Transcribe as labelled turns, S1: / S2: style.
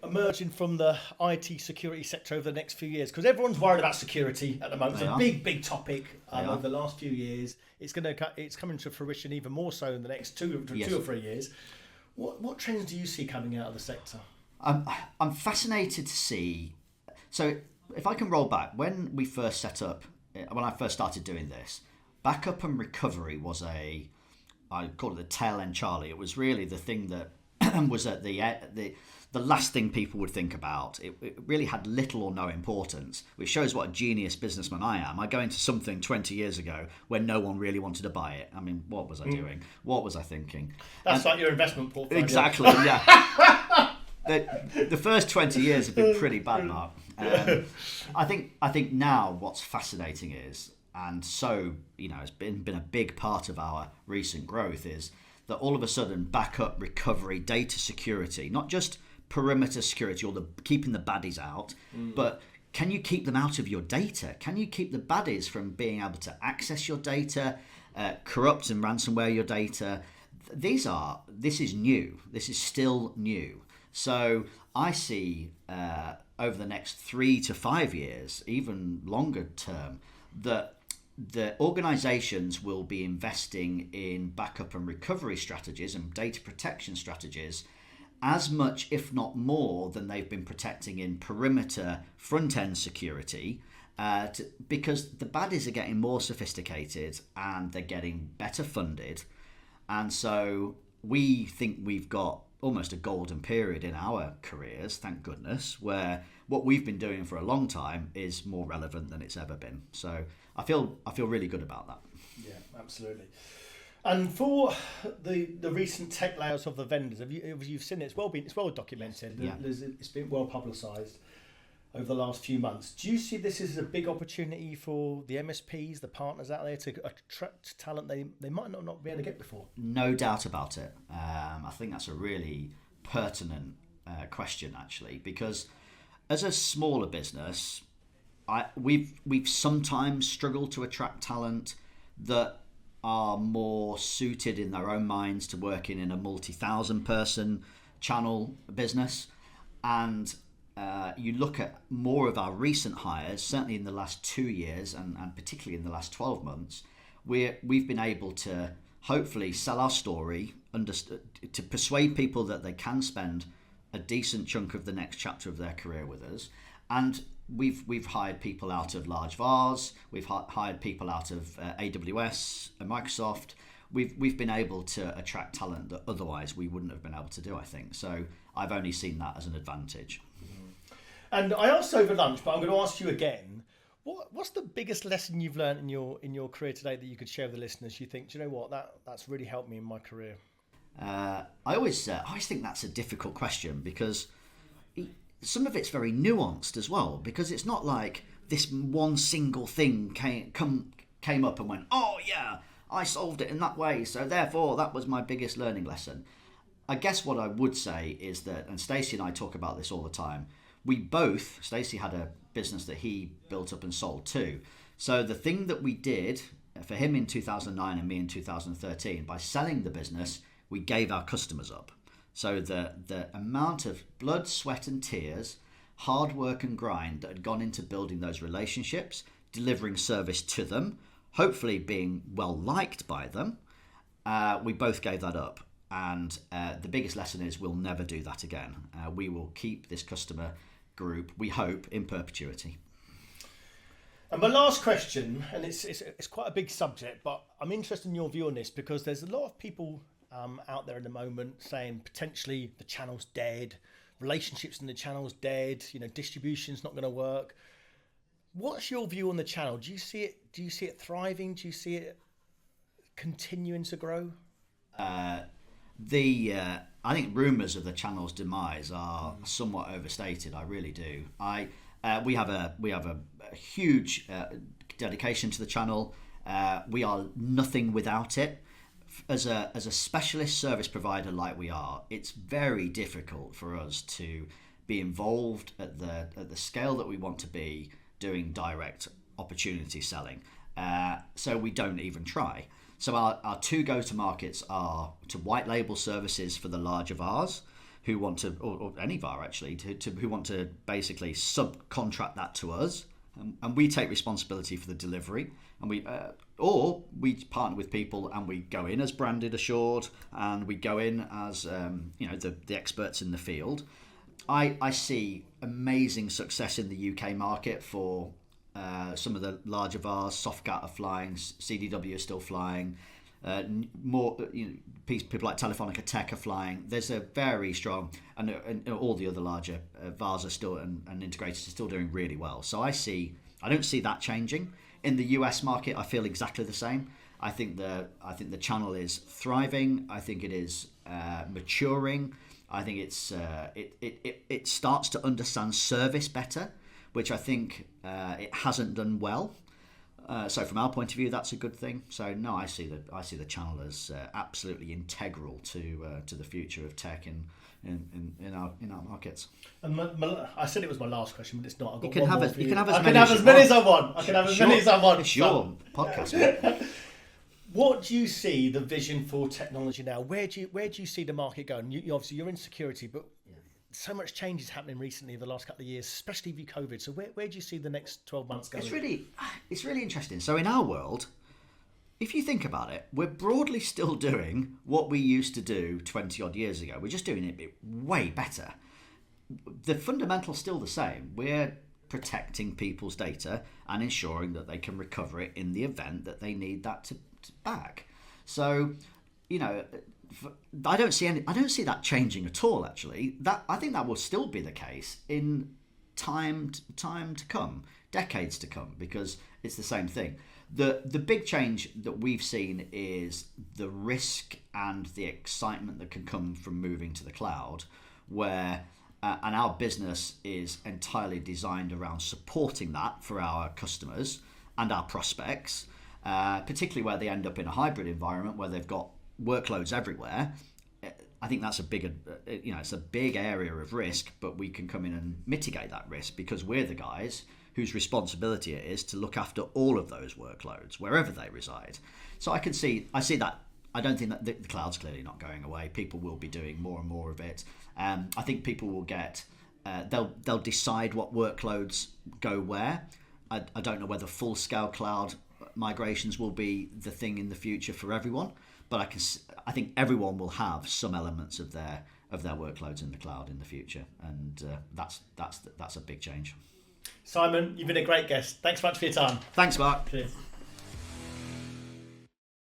S1: emerging from the IT security sector over the next few years? Because everyone's worried about security at the moment. It's a big topic over the last few years. It's coming to fruition even more so in the next two or 3 years. What trends do you see coming out of the sector?
S2: I'm fascinated to see. So if I can roll back, when we first set up, when I first started doing this, backup and recovery was I call it the tail end Charlie. It was really the thing that was at the last thing people would think about. It really had little or no importance, which shows what a genius businessman I am. I go into something 20 years ago when no one really wanted to buy it. I mean, what was I doing? What was I thinking?
S1: That's like your investment portfolio.
S2: Exactly, yeah. The first 20 years have been pretty bad, Mark. I think now what's fascinating is, and so, it's been a big part of our recent growth, is that all of a sudden backup, recovery, data security, not just perimeter security or keeping the baddies out, but can you keep them out of your data? Can you keep the baddies from being able to access your data, corrupt and ransomware your data? This is new. This is still new. So I see over the next 3 to 5 years, even longer term, that the organizations will be investing in backup and recovery strategies and data protection strategies as much, if not more, than they've been protecting in perimeter front-end security, because the baddies are getting more sophisticated and they're getting better funded. And so we think we've got almost a golden period in our careers, thank goodness, where what we've been doing for a long time is more relevant than it's ever been. So I feel really good about that.
S1: Yeah, absolutely. And for the recent tech layouts of the vendors, you've seen it, it's well documented.
S2: Yeah.
S1: It's been well publicised over the last few months. Do you see this as a big opportunity for the MSPs, the partners out there, to attract talent they might not be able to get before?
S2: No doubt about it. I think that's a really pertinent question, actually, because as a smaller business, we've sometimes struggled to attract talent that are more suited in their own minds to working in a multi-thousand person channel business. And you look at more of our recent hires, certainly in the last 2 years and particularly in the last 12 months, we've been able to hopefully sell our story, to persuade people that they can spend a decent chunk of the next chapter of their career with us. And we've hired people out of large VARs, we've hired people out of AWS and Microsoft. We've been able to attract talent that otherwise we wouldn't have been able to do, I think. So I've only seen that as an advantage.
S1: And I asked over lunch, but I'm going to ask you again. What's the biggest lesson you've learned in your career today that you could share with the listeners? You think, do you know what, that's really helped me in my career?
S2: I always think that's a difficult question, because some of it's very nuanced as well, because it's not like this one single thing came up and went, oh yeah, I solved it in that way, so therefore that was my biggest learning lesson. I guess what I would say is that, and Stacey and I talk about this all the time, Stacey had a business that he built up and sold too. So the thing that we did for him in 2009 and me in 2013, by selling the business, we gave our customers up. So the amount of blood, sweat and tears, hard work and grind that had gone into building those relationships, delivering service to them, hopefully being well liked by them, we both gave that up. And the biggest lesson is we'll never do that again. We will keep this customer group, we hope, in perpetuity.
S1: And my last question, and it's quite a big subject, but I'm interested in your view on this, because there's a lot of people out there at the moment saying potentially the channel's dead, relationships in the channel's dead, distribution's not going to work. What's your view on the channel? Do you see it thriving? Do you see it continuing to grow? I think rumours of the channel's demise are somewhat overstated. I really do. We have a huge dedication to the channel. We are nothing without it. As a specialist service provider like we are, it's very difficult for us to be involved at the scale that we want to be doing direct opportunity selling. So we don't even try. So our two go-to markets are to white label services for the larger VARs,
S2: who want to, or any VAR actually, who want to basically subcontract that to us, and we take responsibility for the delivery, and or we partner with people and we go in as branded assured, and we go in as the experts in the field. I see amazing success in the UK market for some of the larger VARs. Softcat are flying, CDW is still flying. People like Telefonica Tech are flying. There's a very strong, and all the other larger VARs are still and integrators are still doing really well. So I don't see that changing. In the US market, I feel exactly the same. I think the channel is thriving. I think it is maturing. I think it starts to understand service better, which I think it hasn't done well. So from our point of view, that's a good thing. So no, I see the channel as absolutely integral to the future of tech in our markets.
S1: And I said it was my last question, but it's not. I've got
S2: you can
S1: one
S2: have
S1: more
S2: as
S1: I
S2: many
S1: can have as many as I want. I can have as many as I want.
S2: It's your podcast.
S1: What do you see the vision for technology now? Where do you see the market going? You obviously you're in security, but so much change is happening recently in the last couple of years, especially with COVID. So where do you see the next 12 months going?
S2: It's really interesting. So in our world, if you think about it, we're broadly still doing what we used to do 20 odd years ago. We're just doing it way better. The fundamental's still the same. We're protecting people's data and ensuring that they can recover it in the event that they need that to back. So, I don't see that changing at all. Actually, I think that will still be the case in time to come, decades to come, because it's the same thing. The big change that we've seen is the risk and the excitement that can come from moving to the cloud, where and our business is entirely designed around supporting that for our customers and our prospects, particularly where they end up in a hybrid environment where they've got workloads everywhere. I think that's it's a big area of risk, but we can come in and mitigate that risk because we're the guys whose responsibility it is to look after all of those workloads wherever they reside. So I see that. I don't think that the cloud's clearly not going away. People will be doing more and more of it. I think people will get they'll decide what workloads go where. I don't know whether full scale cloud migrations will be the thing in the future for everyone, but I think everyone will have some elements of their workloads in the cloud in the future, and that's a big change.
S1: Simon, you've been a great guest. Thanks so much for your time.
S2: Thanks, Marc.
S1: Cheers.